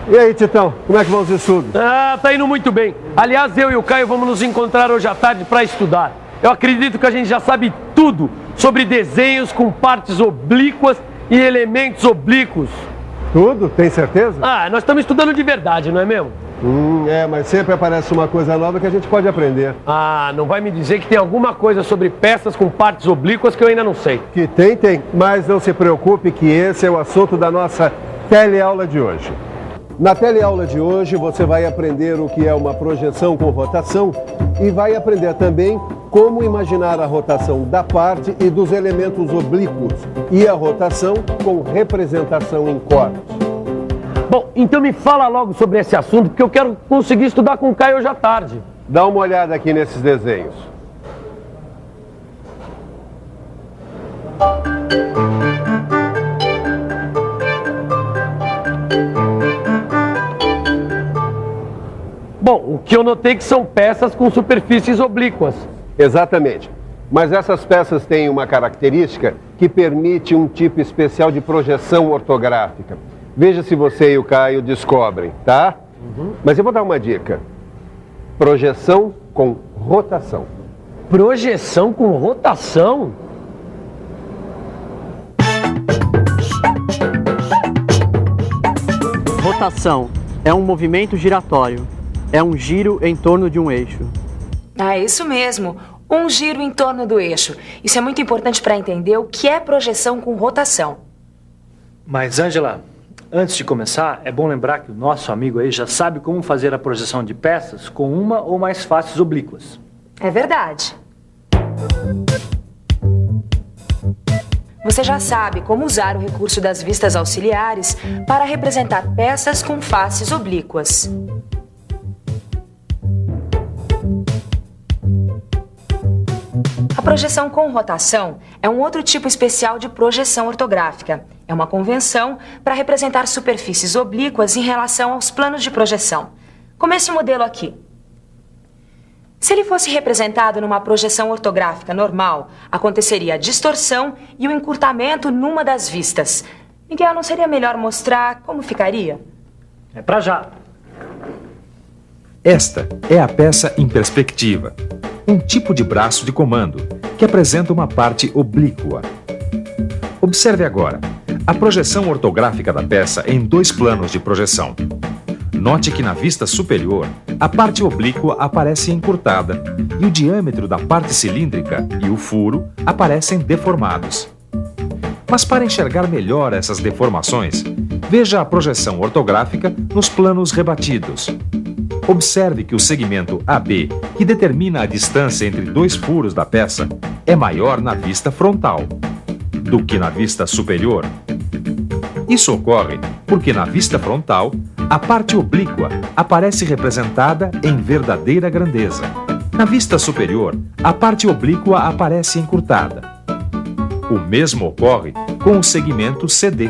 E aí, Titão, como é que vão os estudos? Tá indo muito bem. Aliás, eu e o Caio vamos nos encontrar hoje à tarde para estudar. Eu acredito que a gente já sabe tudo sobre desenhos com partes oblíquas e elementos oblíquos. Tudo? Tem certeza? Nós estamos estudando de verdade, não é mesmo? Mas sempre aparece uma coisa nova que a gente pode aprender. Não vai me dizer que tem alguma coisa sobre peças com partes oblíquas que eu ainda não sei. Que tem. Mas não se preocupe que esse é o assunto da nossa teleaula de hoje. Na teleaula de hoje você vai aprender o que é uma projeção com rotação e vai aprender também como imaginar a rotação da parte e dos elementos oblíquos e a rotação com representação em cortes. Bom, então me fala logo sobre esse assunto, porque eu quero conseguir estudar com o Caio hoje à tarde. Dá uma olhada aqui nesses desenhos. Bom, o que eu notei que são peças com superfícies oblíquas. Exatamente. Mas essas peças têm uma característica que permite um tipo especial de projeção ortográfica. Veja se você e o Caio descobrem, tá? Mas eu vou dar uma dica. Projeção com rotação. Projeção com rotação? Rotação é um movimento giratório. É um giro em torno de um eixo. Isso mesmo. Um giro em torno do eixo. Isso é muito importante para entender o que é projeção com rotação. Mas, Ângela, antes de começar, é bom lembrar que o nosso amigo aí já sabe como fazer a projeção de peças com uma ou mais faces oblíquas. É verdade. Você já sabe como usar o recurso das vistas auxiliares para representar peças com faces oblíquas. A projeção com rotação é um outro tipo especial de projeção ortográfica. É uma convenção para representar superfícies oblíquas em relação aos planos de projeção, como esse modelo aqui. Se ele fosse representado numa projeção ortográfica normal, aconteceria a distorção e o encurtamento numa das vistas. Miguel, não seria melhor mostrar como ficaria? É pra já. Esta é a peça em perspectiva, um tipo de braço de comando que apresenta uma parte oblíqua. Observe agora a projeção ortográfica da peça em dois planos de projeção. Note que na vista superior, a parte oblíqua aparece encurtada e o diâmetro da parte cilíndrica e o furo aparecem deformados. Mas para enxergar melhor essas deformações, veja a projeção ortográfica nos planos rebatidos. Observe que o segmento AB, que determina a distância entre dois furos da peça, é maior na vista frontal do que na vista superior. Isso ocorre porque na vista frontal, a parte oblíqua aparece representada em verdadeira grandeza. Na vista superior, a parte oblíqua aparece encurtada. O mesmo ocorre com o segmento CD,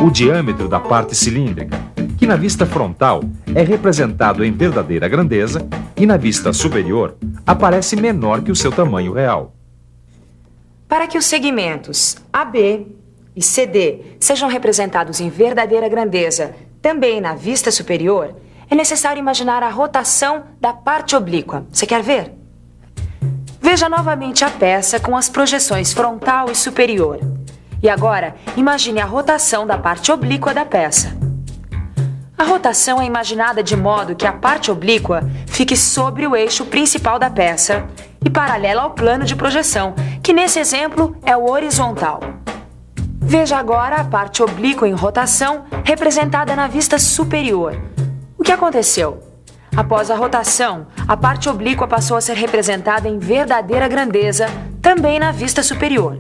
o diâmetro da parte cilíndrica, que na vista frontal é representado em verdadeira grandeza e na vista superior aparece menor que o seu tamanho real. Para que os segmentos AB e CD sejam representados em verdadeira grandeza também na vista superior, é necessário imaginar a rotação da parte oblíqua. Você quer ver? Veja novamente a peça com as projeções frontal e superior. E agora, imagine a rotação da parte oblíqua da peça. A rotação é imaginada de modo que a parte oblíqua fique sobre o eixo principal da peça e paralela ao plano de projeção, que nesse exemplo é o horizontal. Veja agora a parte oblíqua em rotação representada na vista superior. O que aconteceu? Após a rotação, a parte oblíqua passou a ser representada em verdadeira grandeza também na vista superior.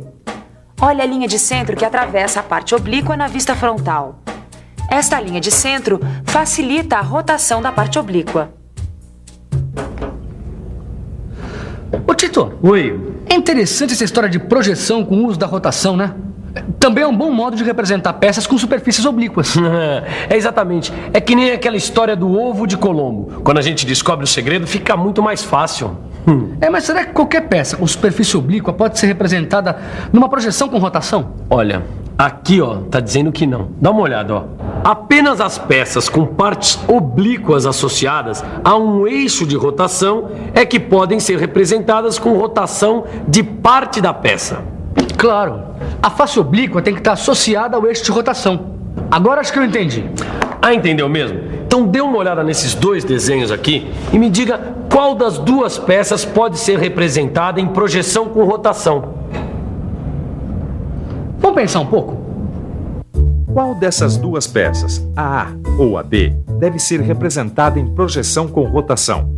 Olha a linha de centro que atravessa a parte oblíqua na vista frontal. Esta linha de centro facilita a rotação da parte oblíqua. Ô Tito, Oi. é interessante essa história de projeção com o uso da rotação, né? Também é um bom modo de representar peças com superfícies oblíquas. Exatamente. É que nem aquela história do ovo de Colombo. Quando a gente descobre o segredo, fica muito mais fácil. Mas será que qualquer peça com superfície oblíqua pode ser representada numa projeção com rotação? Olha, aqui, ó, tá dizendo que não. Dá uma olhada, ó. Apenas as peças com partes oblíquas associadas a um eixo de rotação é que podem ser representadas com rotação de parte da peça. Claro, a face oblíqua tem que estar associada ao eixo de rotação. Agora acho que eu entendi. Ah, entendeu mesmo? Então dê uma olhada nesses dois desenhos aqui e me diga qual das duas peças pode ser representada em projeção com rotação. Vamos pensar um pouco? Qual dessas duas peças, a A ou a B, deve ser representada em projeção com rotação?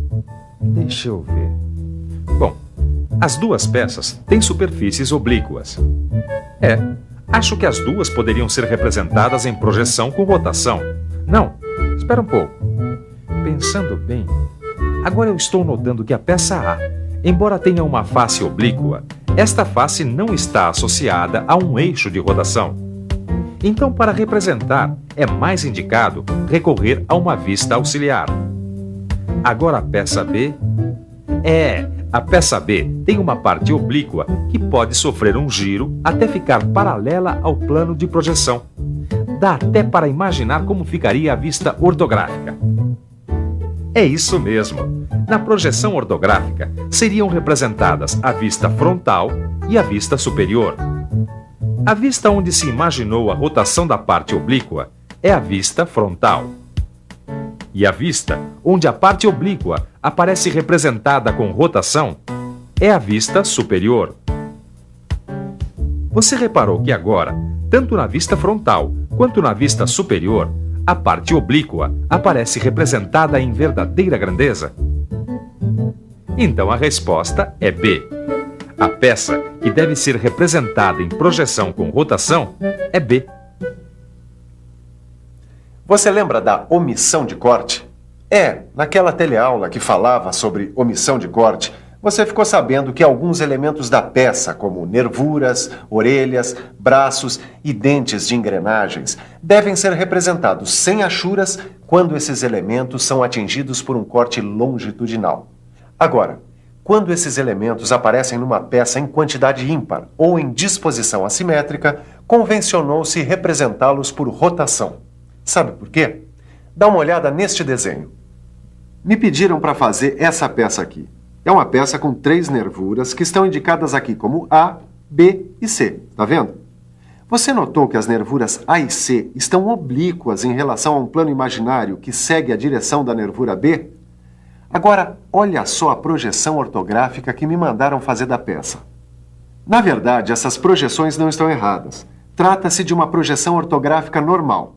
Deixa eu ver. Bom, as duas peças têm superfícies oblíquas. Acho que as duas poderiam ser representadas em projeção com rotação. Não, espera um pouco. Pensando bem, agora eu estou notando que a peça A, embora tenha uma face oblíqua, esta face não está associada a um eixo de rotação. Então, para representar, é mais indicado recorrer a uma vista auxiliar. Agora a peça B... A peça B tem uma parte oblíqua que pode sofrer um giro até ficar paralela ao plano de projeção. Dá até para imaginar como ficaria a vista ortográfica. É isso mesmo. Na projeção ortográfica, seriam representadas a vista frontal e a vista superior. A vista onde se imaginou a rotação da parte oblíqua é a vista frontal. E a vista onde a parte oblíqua aparece representada com rotação é a vista superior. Você reparou que agora, tanto na vista frontal quanto na vista superior, a parte oblíqua aparece representada em verdadeira grandeza? Então a resposta é B. A peça que deve ser representada em projeção com rotação é B. Você lembra da omissão de corte? Naquela teleaula que falava sobre omissão de corte, você ficou sabendo que alguns elementos da peça, como nervuras, orelhas, braços e dentes de engrenagens, devem ser representados sem achuras quando esses elementos são atingidos por um corte longitudinal. Agora, quando esses elementos aparecem numa peça em quantidade ímpar ou em disposição assimétrica, convencionou-se representá-los por rotação. Sabe por quê? Dá uma olhada neste desenho. Me pediram para fazer essa peça aqui. É uma peça com 3 nervuras que estão indicadas aqui como A, B e C. Tá vendo? Você notou que as nervuras A e C estão oblíquas em relação a um plano imaginário que segue a direção da nervura B? Agora, olha só a projeção ortográfica que me mandaram fazer da peça. Na verdade, essas projeções não estão erradas. Trata-se de uma projeção ortográfica normal.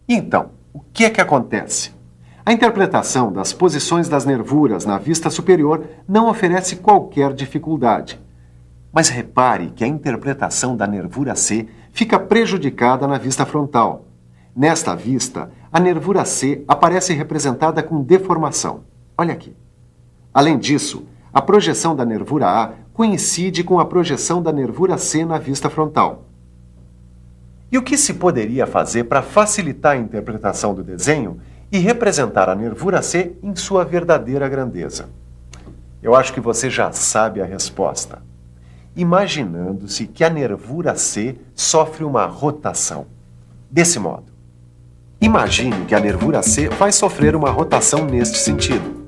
Então, o que é que acontece? A interpretação das posições das nervuras na vista superior não oferece qualquer dificuldade. Mas repare que a interpretação da nervura C fica prejudicada na vista frontal. Nesta vista, a nervura C aparece representada com deformação. Olha aqui. Além disso, a projeção da nervura A coincide com a projeção da nervura C na vista frontal. E o que se poderia fazer para facilitar a interpretação do desenho e representar a nervura C em sua verdadeira grandeza? Eu acho que você já sabe a resposta. Imaginando-se que a nervura C sofre uma rotação. Desse modo. Imagine que a nervura C vai sofrer uma rotação neste sentido.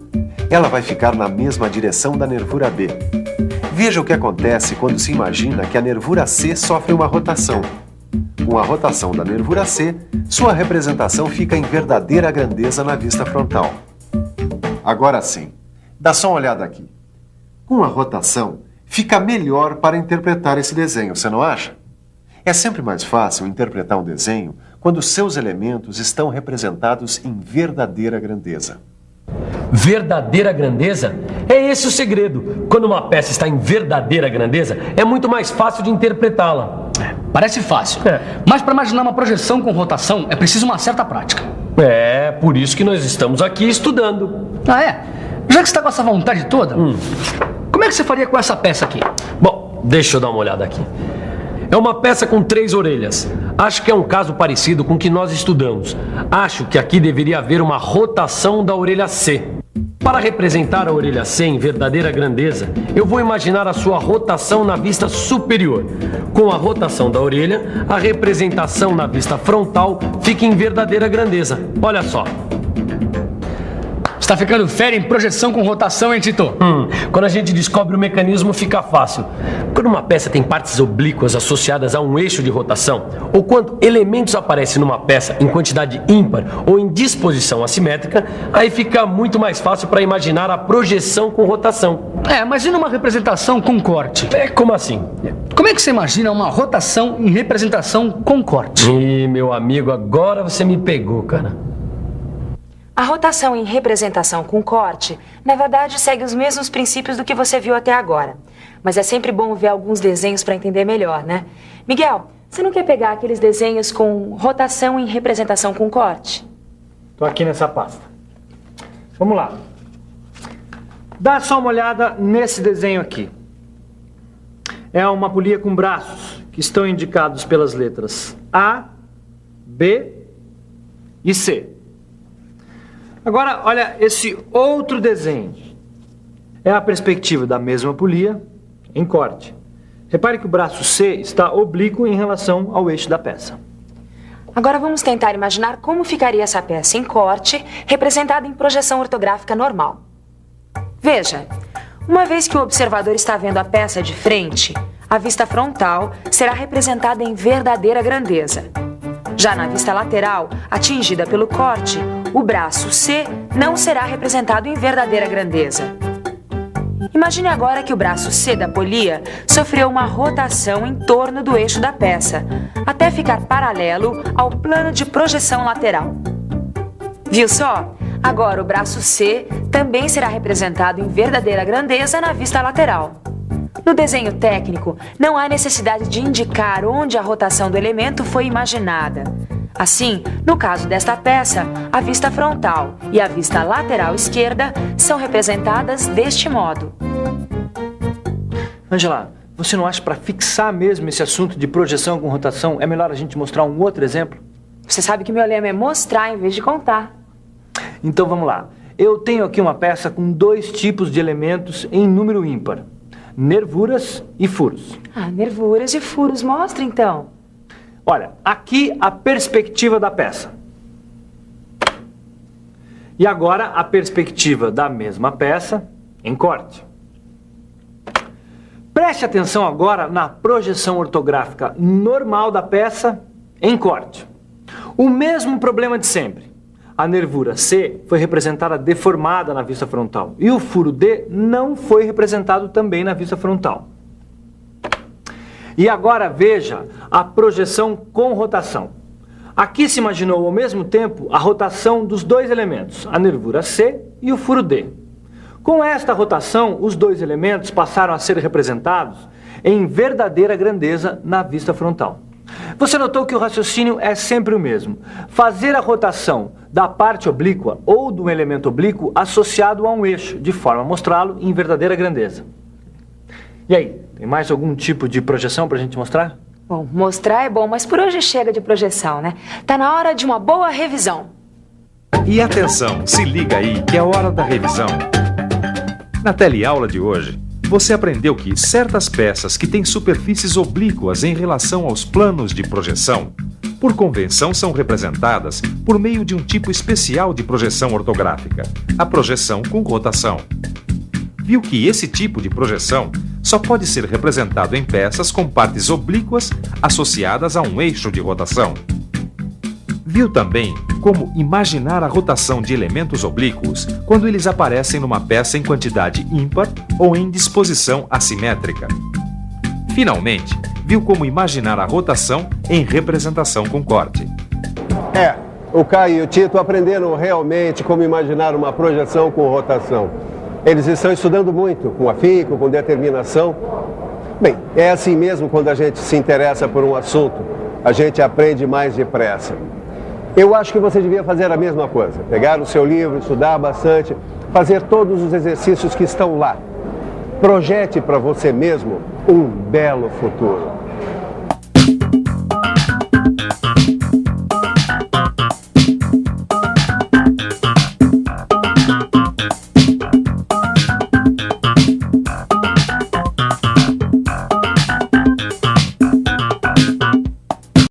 Ela vai ficar na mesma direção da nervura B. Veja o que acontece quando se imagina que a nervura C sofre uma rotação. Com a rotação da nervura C, sua representação fica em verdadeira grandeza na vista frontal. Agora sim, dá só uma olhada aqui. Com a rotação, fica melhor para interpretar esse desenho, você não acha? É sempre mais fácil interpretar um desenho quando seus elementos estão representados em verdadeira grandeza. Verdadeira grandeza? É esse o segredo. Quando uma peça está em verdadeira grandeza, é muito mais fácil de interpretá-la. Parece fácil. Mas para imaginar uma projeção com rotação é preciso uma certa prática. Por isso que nós estamos aqui estudando. Ah, é? Já que você está com essa vontade toda, como é que você faria com essa peça aqui? Bom, deixa eu dar uma olhada aqui. É uma peça com 3 orelhas. Acho que é um caso parecido com o que nós estudamos. Acho que aqui deveria haver uma rotação da orelha C. Para representar a orelha C em verdadeira grandeza, eu vou imaginar a sua rotação na vista superior. Com a rotação da orelha, a representação na vista frontal fica em verdadeira grandeza. Olha só. Está ficando fera em projeção com rotação, hein, Tito? Quando a gente descobre o mecanismo, fica fácil. Quando uma peça tem partes oblíquas associadas a um eixo de rotação, ou quando elementos aparecem numa peça em quantidade ímpar ou em disposição assimétrica, aí fica muito mais fácil para imaginar a projeção com rotação. Mas e numa representação com corte? Como assim? Como é que você imagina uma rotação em representação com corte? Ih, meu amigo, agora você me pegou, cara. A rotação em representação com corte, na verdade, segue os mesmos princípios do que você viu até agora. Mas é sempre bom ver alguns desenhos para entender melhor, né? Miguel, você não quer pegar aqueles desenhos com rotação em representação com corte? Estou aqui nessa pasta. Vamos lá. Dá só uma olhada nesse desenho aqui. É uma polia com braços que estão indicados pelas letras A, B e C. Agora, olha esse outro desenho. É a perspectiva da mesma polia em corte. Repare que o braço C está oblíquo em relação ao eixo da peça. Agora vamos tentar imaginar como ficaria essa peça em corte, representada em projeção ortográfica normal. Veja, uma vez que o observador está vendo a peça de frente, a vista frontal será representada em verdadeira grandeza. Já na vista lateral, atingida pelo corte, o braço C não será representado em verdadeira grandeza. Imagine agora que o braço C da polia sofreu uma rotação em torno do eixo da peça, até ficar paralelo ao plano de projeção lateral. Viu só? Agora o braço C também será representado em verdadeira grandeza na vista lateral. No desenho técnico, não há necessidade de indicar onde a rotação do elemento foi imaginada. Assim, no caso desta peça, a vista frontal e a vista lateral esquerda são representadas deste modo. Angela, você não acha que para fixar mesmo esse assunto de projeção com rotação é melhor a gente mostrar um outro exemplo? Você sabe que meu lema é mostrar em vez de contar. Então vamos lá. Eu tenho aqui uma peça com dois tipos de elementos em número ímpar: nervuras e furos. Nervuras e furos, mostra então. Olha, aqui a perspectiva da peça. E agora a perspectiva da mesma peça em corte. Preste atenção agora na projeção ortográfica normal da peça em corte. O mesmo problema de sempre. A nervura C foi representada deformada na vista frontal e o furo D não foi representado também na vista frontal. E agora veja a projeção com rotação. Aqui se imaginou ao mesmo tempo a rotação dos dois elementos, a nervura C e o furo D. Com esta rotação, os dois elementos passaram a ser representados em verdadeira grandeza na vista frontal. Você notou que o raciocínio é sempre o mesmo: fazer a rotação da parte oblíqua ou do elemento oblíquo associado a um eixo, de forma a mostrá-lo em verdadeira grandeza. E aí, tem mais algum tipo de projeção para a gente mostrar? Bom, mostrar é bom, mas por hoje chega de projeção, né? Tá na hora de uma boa revisão. E atenção, se liga aí que é hora da revisão. Na teleaula de hoje, você aprendeu que certas peças que têm superfícies oblíquas em relação aos planos de projeção, por convenção são representadas por meio de um tipo especial de projeção ortográfica, a projeção com rotação. Viu que esse tipo de projeção só pode ser representado em peças com partes oblíquas associadas a um eixo de rotação. Viu também como imaginar a rotação de elementos oblíquos quando eles aparecem numa peça em quantidade ímpar ou em disposição assimétrica. Finalmente, viu como imaginar a rotação em representação com corte. O Caio e o Tito aprenderam realmente como imaginar uma projeção com rotação. Eles estão estudando muito, com afinco, com determinação. Bem, é assim mesmo quando a gente se interessa por um assunto, a gente aprende mais depressa. Eu acho que você devia fazer a mesma coisa, pegar o seu livro, estudar bastante, fazer todos os exercícios que estão lá. Projete para você mesmo um belo futuro.